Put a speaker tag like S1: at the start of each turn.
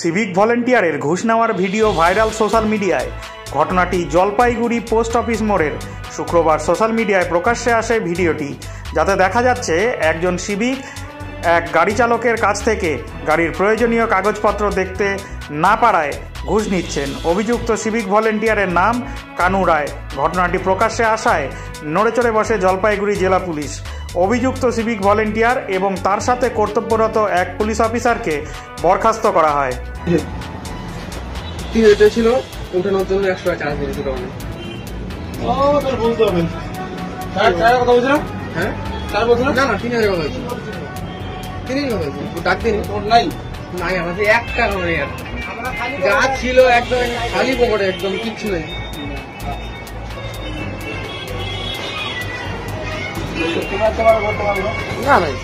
S1: Civic ভলেন্টিয়ারের ঘুষ নেওয়ার video viral social মিডিয়ায়। ঘটনাটি জলপাইগুড়ি পোস্ট অফিস মোড়ের। শুক্রবার সোশ্যাল মিডিয়ায় প্রকাশ্যে আসে ভিডিওটি, যাতে দেখা যাচ্ছে একজন সিভিক এক গাড়ি চালকের কাছ থেকে গাড়ির প্রয়োজনীয় কাগজপত্র দেখতে না পারায় ঘুষ নিচ্ছেন। অভিযুক্ত সিভিক ভলেন্টিয়ারের নাম কানু রায়। ঘটনাটি প্রকাশ্যে আসায় নড়েচড়ে বসে জলপাইগুড়ি জেলা পুলিশ। অভিযুক্ত সিভিক ভলেন্টিয়ার এবং তার সাথে কর্তব্যরত এক পুলিশ অফিসারকে বরখাস্ত করা হয়।
S2: ছিল উঠানোর জন্য 100 টাকা চার্জ দিয়েছিল। বলতে হবে কথা বলছিলাম। হ্যাঁ স্যার বলছিল না 3000 কথা বলছি। 3000 কথা বলছি। ডাক দিন নাই নাই আমাদের 1 টাকা নেই। আর যা ছিল একদম খালি পকেটে, একদম কিচ্ছু নেই। না ভাই